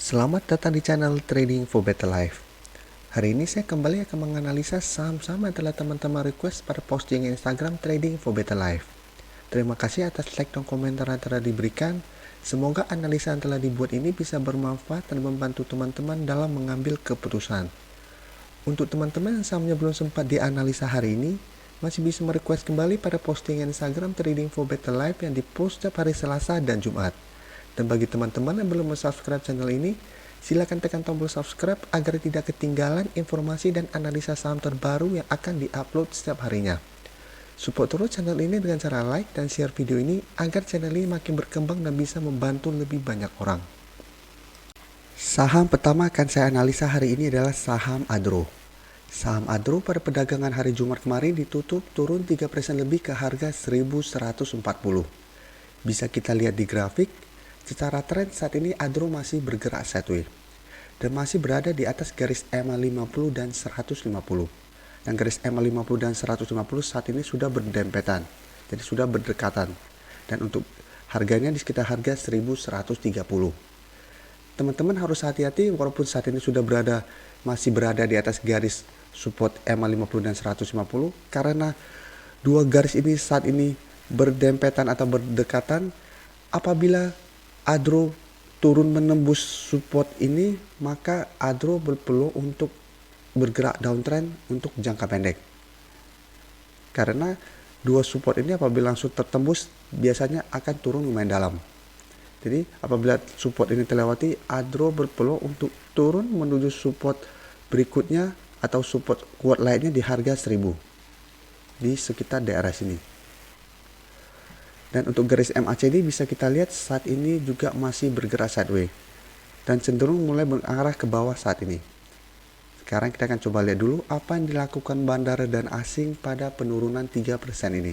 Selamat datang di channel Trading for Better Life. Hari ini saya kembali akan menganalisa saham-saham yang telah teman-teman request pada posting Instagram Trading for Better Life. Terima kasih atas like dan komentar yang telah diberikan. Semoga analisa yang telah dibuat ini bisa bermanfaat dan membantu teman-teman dalam mengambil keputusan. Untuk teman-teman yang sahamnya belum sempat dianalisa hari ini, masih bisa merequest kembali pada posting Instagram Trading for Better Life yang dipost setiap hari Selasa dan Jumat. Dan bagi teman-teman yang belum subscribe channel ini, silakan tekan tombol subscribe agar tidak ketinggalan informasi dan analisa saham terbaru yang akan diupload setiap harinya. Support terus channel ini dengan cara like dan share video ini agar channel ini makin berkembang dan bisa membantu lebih banyak orang. Saham pertama akan saya analisa hari ini adalah saham Adro. Saham Adro pada perdagangan hari Jumat kemarin ditutup turun 3% lebih ke harga 1140. Bisa kita lihat di grafik. Secara tren saat ini Adro masih bergerak sideways dan masih berada di atas garis EMA 50 dan 150. Dan garis EMA 50 dan 150 saat ini sudah berdempetan, jadi sudah berdekatan. Dan untuk harganya di sekitar harga 1130. Teman-teman harus hati-hati walaupun saat ini masih berada di atas garis support EMA 50 dan 150 karena dua garis ini saat ini berdempetan atau berdekatan. Apabila Adro turun menembus support ini, maka Adro berpeluang untuk bergerak downtrend untuk jangka pendek. Karena dua support ini apabila langsung tertembus, biasanya akan turun lumayan dalam. Jadi apabila support ini terlewati, Adro berpeluang untuk turun menuju support berikutnya atau support kuat lainnya di harga 1000. Di sekitar daerah sini. Dan untuk garis MACD bisa kita lihat saat ini juga masih bergerak sideways dan cenderung mulai mengarah ke bawah saat ini. Sekarang kita akan coba lihat dulu apa yang dilakukan bandar dan asing pada penurunan 3% ini.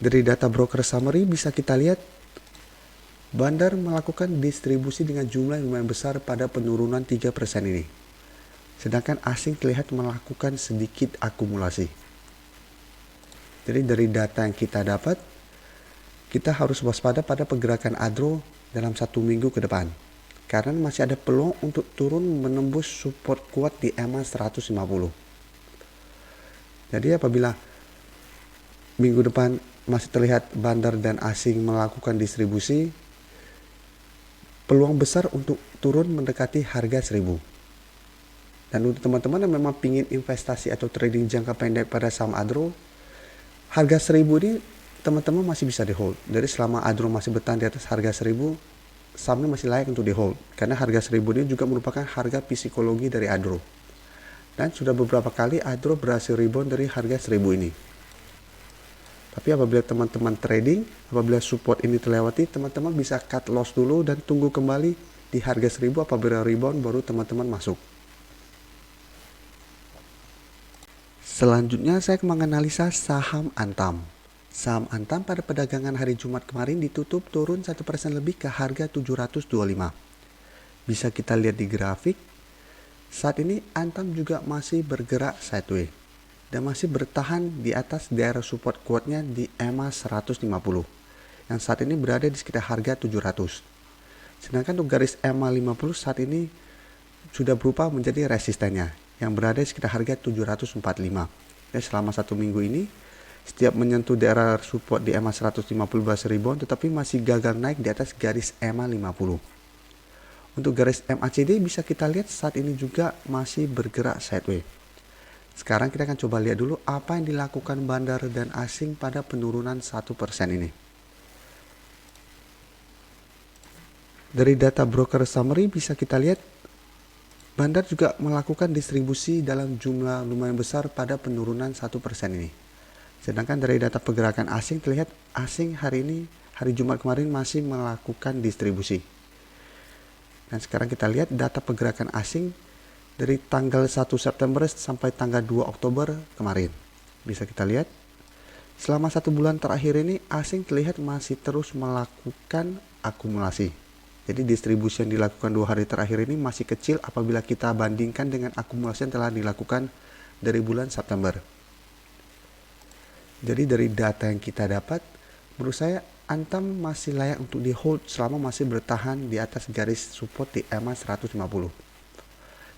Dari data broker summary bisa kita lihat bandar melakukan distribusi dengan jumlah yang lumayan besar pada penurunan 3% ini. Sedangkan asing terlihat melakukan sedikit akumulasi. Jadi dari data yang kita dapat, kita harus waspada pada pergerakan Adro dalam 1 minggu ke depan. Karena masih ada peluang untuk turun menembus support kuat di EMA 150. Jadi apabila minggu depan masih terlihat bandar dan asing melakukan distribusi, peluang besar untuk turun mendekati harga 1000. Dan untuk teman-teman yang memang ingin investasi atau trading jangka pendek pada saham Adro, harga 1000 ini teman-teman masih bisa di hold. Jadi selama Adro masih bertahan di atas harga 1000, sahamnya masih layak untuk di hold. Karena harga 1000 ini juga merupakan harga psikologi dari Adro. Dan sudah beberapa kali Adro berhasil rebound dari harga 1000 ini. Tapi apabila teman-teman trading, apabila support ini terlewati, teman-teman bisa cut loss dulu dan tunggu kembali di harga 1000. Apabila rebound baru teman-teman masuk. Selanjutnya saya akan menganalisa saham Antam. Saham Antam pada perdagangan hari Jumat kemarin ditutup turun 1% lebih ke harga 725. Bisa kita lihat di grafik. Saat ini Antam juga masih bergerak sideways dan masih bertahan di atas daerah support kuatnya di EMA 150 yang saat ini berada di sekitar harga 700. Sedangkan untuk garis EMA 50 saat ini sudah berubah menjadi resistennya yang berada di sekitar harga 745. Ya, selama 1 minggu ini setiap menyentuh daerah support di EMA 150 berhasil rebound tetapi masih gagal naik di atas garis EMA 50. Untuk garis MACD bisa kita lihat saat ini juga masih bergerak sideways. Sekarang kita akan coba lihat dulu apa yang dilakukan bandar dan asing pada penurunan 1% ini. Dari data broker summary bisa kita lihat bandar juga melakukan distribusi dalam jumlah lumayan besar pada penurunan 1% ini. Sedangkan dari data pergerakan asing terlihat asing hari ini, hari Jumat kemarin masih melakukan distribusi. Dan sekarang kita lihat data pergerakan asing dari tanggal 1 September sampai tanggal 2 Oktober kemarin. Bisa kita lihat, selama 1 bulan terakhir ini asing terlihat masih terus melakukan akumulasi. Jadi distribusi yang dilakukan 2 hari terakhir ini masih kecil apabila kita bandingkan dengan akumulasi yang telah dilakukan dari bulan September. Jadi dari data yang kita dapat, menurut saya Antam masih layak untuk di hold selama masih bertahan di atas garis support di EMA 150.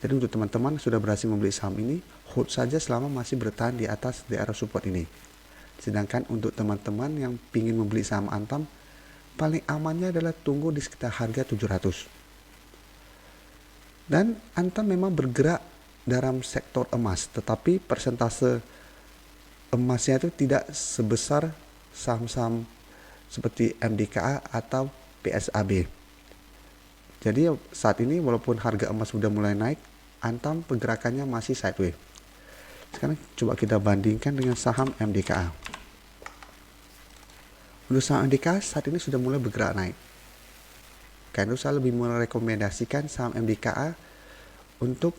Jadi untuk teman-teman sudah berhasil membeli saham ini, hold saja selama masih bertahan di atas daerah support ini. Sedangkan untuk teman-teman yang ingin membeli saham Antam, paling amannya adalah tunggu di sekitar harga 700. Dan Antam memang bergerak dalam sektor emas, tetapi persentase emasnya itu tidak sebesar saham-saham seperti MDKA atau PSAB. Jadi saat ini walaupun harga emas sudah mulai naik, Antam pergerakannya masih sideways. Sekarang coba kita bandingkan dengan saham MDKA. Untuk saham MDKA saat ini sudah mulai bergerak naik. Karena saya lebih merekomendasikan saham MDKA untuk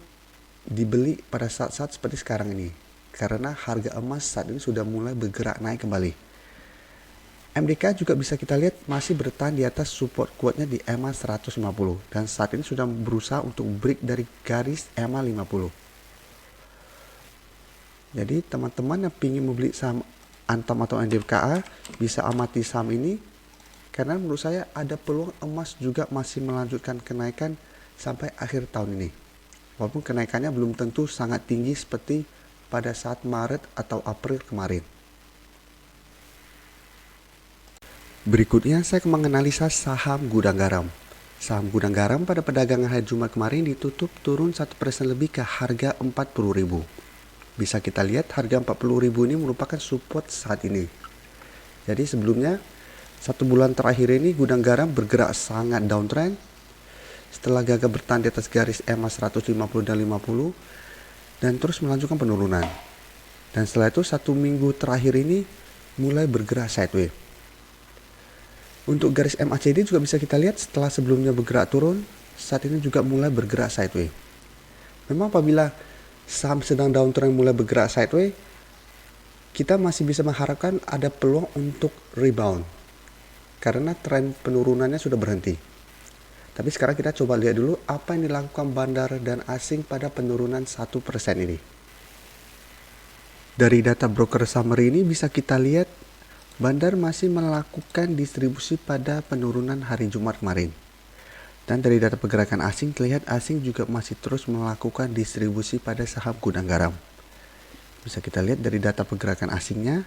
dibeli pada saat-saat seperti sekarang ini. Karena harga emas saat ini sudah mulai bergerak naik kembali. MDK juga bisa kita lihat masih bertahan di atas support kuatnya di EMA 150 dan saat ini sudah berusaha untuk break dari garis EMA 50. Jadi teman-teman yang ingin membeli saham Antam atau MDKA bisa amati saham ini karena menurut saya ada peluang emas juga masih melanjutkan kenaikan sampai akhir tahun ini. Walaupun kenaikannya belum tentu sangat tinggi seperti pada saat Maret atau April kemarin. Berikutnya saya akan menganalisa saham Gudang Garam. Saham Gudang Garam pada perdagangan hari Jumat kemarin ditutup turun 1% lebih ke harga 40.000. Bisa kita lihat harga 40.000 ini merupakan support saat ini. Jadi sebelumnya 1 bulan terakhir ini Gudang Garam bergerak sangat downtrend. Setelah gagal bertahan di atas garis EMA 150 dan 50 dan terus melanjutkan penurunan. Dan setelah itu 1 minggu terakhir ini mulai bergerak sideways. Untuk garis MACD juga bisa kita lihat setelah sebelumnya bergerak turun, saat ini juga mulai bergerak sideways. Memang apabila saham sedang downtrend mulai bergerak sideways, kita masih bisa mengharapkan ada peluang untuk rebound. Karena tren penurunannya sudah berhenti. Tapi sekarang kita coba lihat dulu apa yang dilakukan bandar dan asing pada penurunan 1% ini. Dari data broker summary ini bisa kita lihat bandar masih melakukan distribusi pada penurunan hari Jumat kemarin. Dan dari data pergerakan asing terlihat asing juga masih terus melakukan distribusi pada saham Gudang Garam. Bisa kita lihat dari data pergerakan asingnya.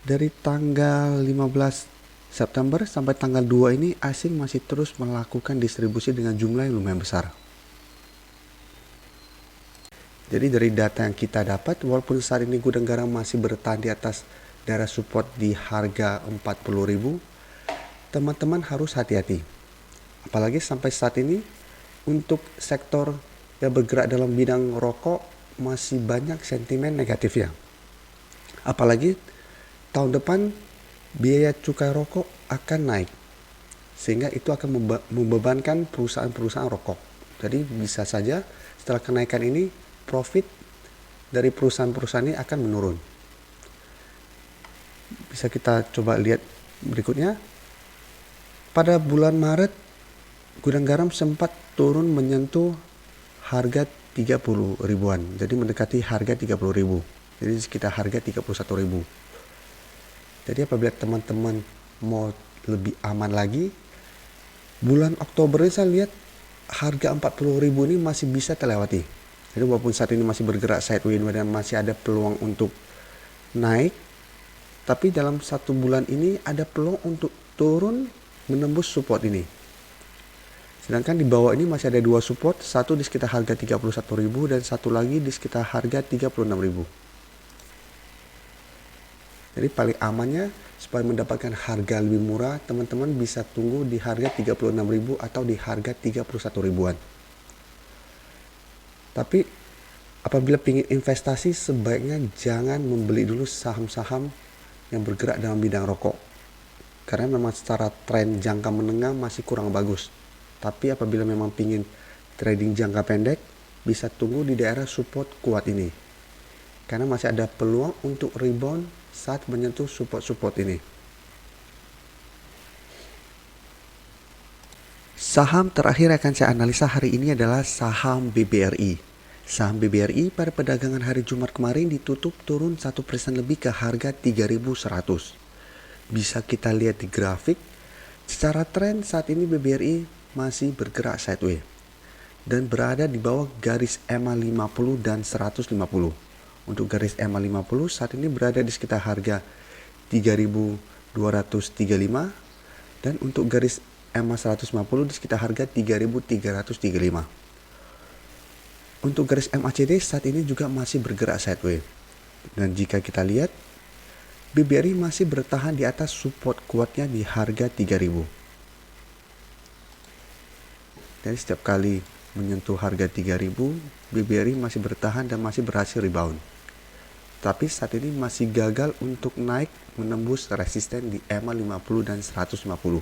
Dari tanggal 15 September sampai tanggal 2 ini asing masih terus melakukan distribusi dengan jumlah yang lumayan besar. Jadi dari data yang kita dapat, walaupun saat ini Gudang Garam masih bertahan di atas daerah support di harga 40.000, teman-teman harus hati-hati. Apalagi sampai saat ini untuk sektor yang bergerak dalam bidang rokok masih banyak sentimen negatifnya. Apalagi tahun depan biaya cukai rokok akan naik. Sehingga itu akan membebankan perusahaan-perusahaan rokok. Jadi bisa saja setelah kenaikan ini profit dari perusahaan-perusahaan ini akan menurun. Bisa kita coba lihat berikutnya. Pada bulan Maret, Gudang Garam sempat turun menyentuh harga 30 ribuan. Jadi mendekati harga 30 ribu. Jadi sekitar harga 31 ribu. Jadi apabila teman-teman mau lebih aman lagi, bulan Oktober ini saya lihat harga 40 ribu ini masih bisa terlewati. Jadi walaupun saat ini masih bergerak sideways dan masih ada peluang untuk naik, tapi dalam 1 bulan ini ada peluang untuk turun menembus support ini. Sedangkan di bawah ini masih ada 2 support, satu di sekitar harga 31.000 dan satu lagi di sekitar harga 36.000. Jadi paling amannya supaya mendapatkan harga lebih murah, teman-teman bisa tunggu di harga 36.000 atau di harga 31 ribuan. Tapi apabila ingin investasi sebaiknya jangan membeli dulu saham-saham yang bergerak dalam bidang rokok. Karena memang secara tren jangka menengah masih kurang bagus. Tapi apabila memang ingin trading jangka pendek, bisa tunggu di daerah support kuat ini. Karena masih ada peluang untuk rebound saat menyentuh support-support ini. Saham terakhir akan saya analisa hari ini adalah saham BBRI. Saham BBRI pada perdagangan hari Jumat kemarin ditutup turun 1% lebih ke harga 3.100. Bisa kita lihat di grafik, secara tren saat ini BBRI masih bergerak sideways dan berada di bawah garis EMA 50 dan 150. Untuk garis EMA 50 saat ini berada di sekitar harga 3.235 dan untuk garis EMA 150 di sekitar harga 3.335. Untuk garis MACD saat ini juga masih bergerak sideways. Dan jika kita lihat, BBRI masih bertahan di atas support kuatnya di harga 3.000. Dan setiap kali menyentuh harga 3.000, BBRI masih bertahan dan masih berhasil rebound. Tapi saat ini masih gagal untuk naik menembus resisten di EMA 50 dan 150.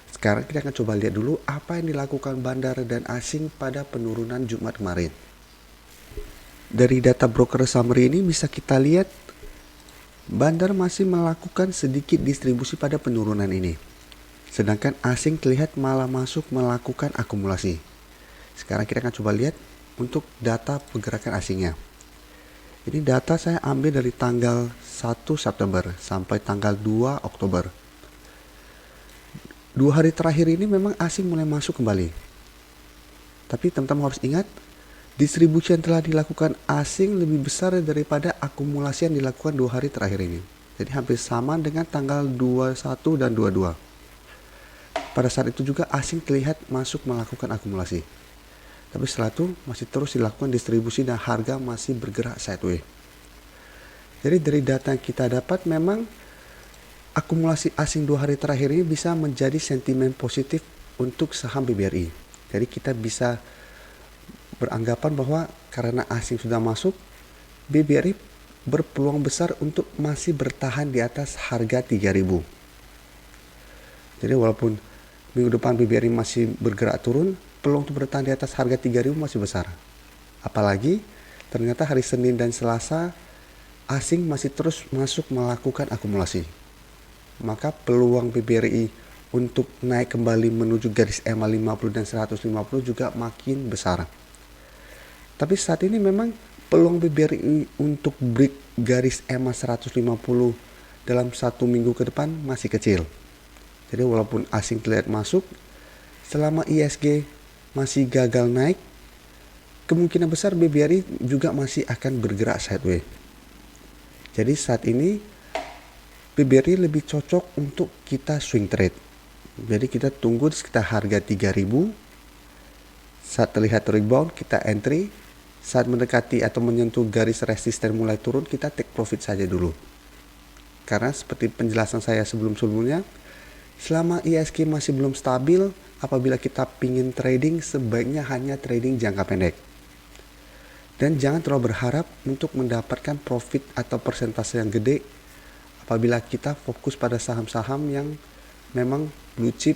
Sekarang kita akan coba lihat dulu apa yang dilakukan bandar dan asing pada penurunan Jumat kemarin. Dari data broker summary ini bisa kita lihat bandar masih melakukan sedikit distribusi pada penurunan ini. Sedangkan asing terlihat malah masuk melakukan akumulasi. Sekarang kita akan coba lihat untuk data pergerakan asingnya. Ini data saya ambil dari tanggal 1 September sampai tanggal 2 Oktober. 2 hari terakhir ini memang asing mulai masuk kembali. Tapi teman-teman harus ingat, distribusi yang telah dilakukan asing lebih besar daripada akumulasi yang dilakukan 2 hari terakhir ini. Jadi hampir sama dengan tanggal 21 dan 22. Pada saat itu juga asing terlihat masuk melakukan akumulasi. Tapi setelah itu masih terus dilakukan distribusi dan harga masih bergerak sideways. Jadi dari data yang kita dapat memang akumulasi asing 2 hari terakhir ini bisa menjadi sentimen positif untuk saham BBRI. Jadi kita bisa beranggapan bahwa karena asing sudah masuk, BBRI berpeluang besar untuk masih bertahan di atas harga 3.000. Jadi walaupun minggu depan BBRI masih bergerak turun, peluang untuk bertahan di atas harga 3.000 masih besar. Apalagi ternyata hari Senin dan Selasa asing masih terus masuk melakukan akumulasi. Maka peluang BBRI untuk naik kembali menuju garis EMA 50 dan 150 juga makin besar. Tapi saat ini memang peluang BBRI untuk break garis EMA 150 dalam 1 minggu ke depan masih kecil. Jadi walaupun asing terlihat masuk, selama ISG masih gagal naik, kemungkinan besar BBRI juga masih akan bergerak sideways. Jadi saat ini BBRI lebih cocok untuk kita swing trade. Jadi kita tunggu di sekitar harga 3.000. Saat terlihat rebound kita entry. Saat mendekati atau menyentuh garis resisten mulai turun, kita take profit saja dulu. Karena seperti penjelasan saya sebelum-sebelumnya, selama ISG masih belum stabil, apabila kita pingin trading, sebaiknya hanya trading jangka pendek. Dan jangan terlalu berharap untuk mendapatkan profit atau persentase yang gede apabila kita fokus pada saham-saham yang memang blue chip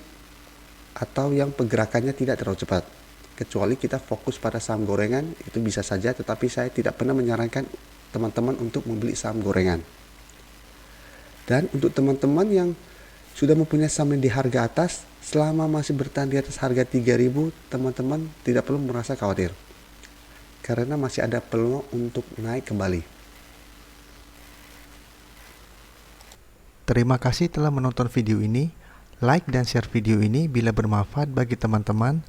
atau yang pergerakannya tidak terlalu cepat. Kecuali kita fokus pada saham gorengan, itu bisa saja, tetapi saya tidak pernah menyarankan teman-teman untuk membeli saham gorengan. Dan untuk teman-teman yang sudah mempunyai saham di harga atas, selama masih bertahan di atas harga 3.000, teman-teman tidak perlu merasa khawatir. Karena masih ada peluang untuk naik kembali. Terima kasih telah menonton video ini. Like dan share video ini bila bermanfaat bagi teman-teman.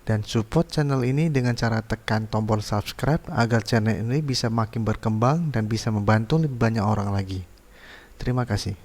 Dan support channel ini dengan cara tekan tombol subscribe agar channel ini bisa makin berkembang dan bisa membantu lebih banyak orang lagi. Terima kasih.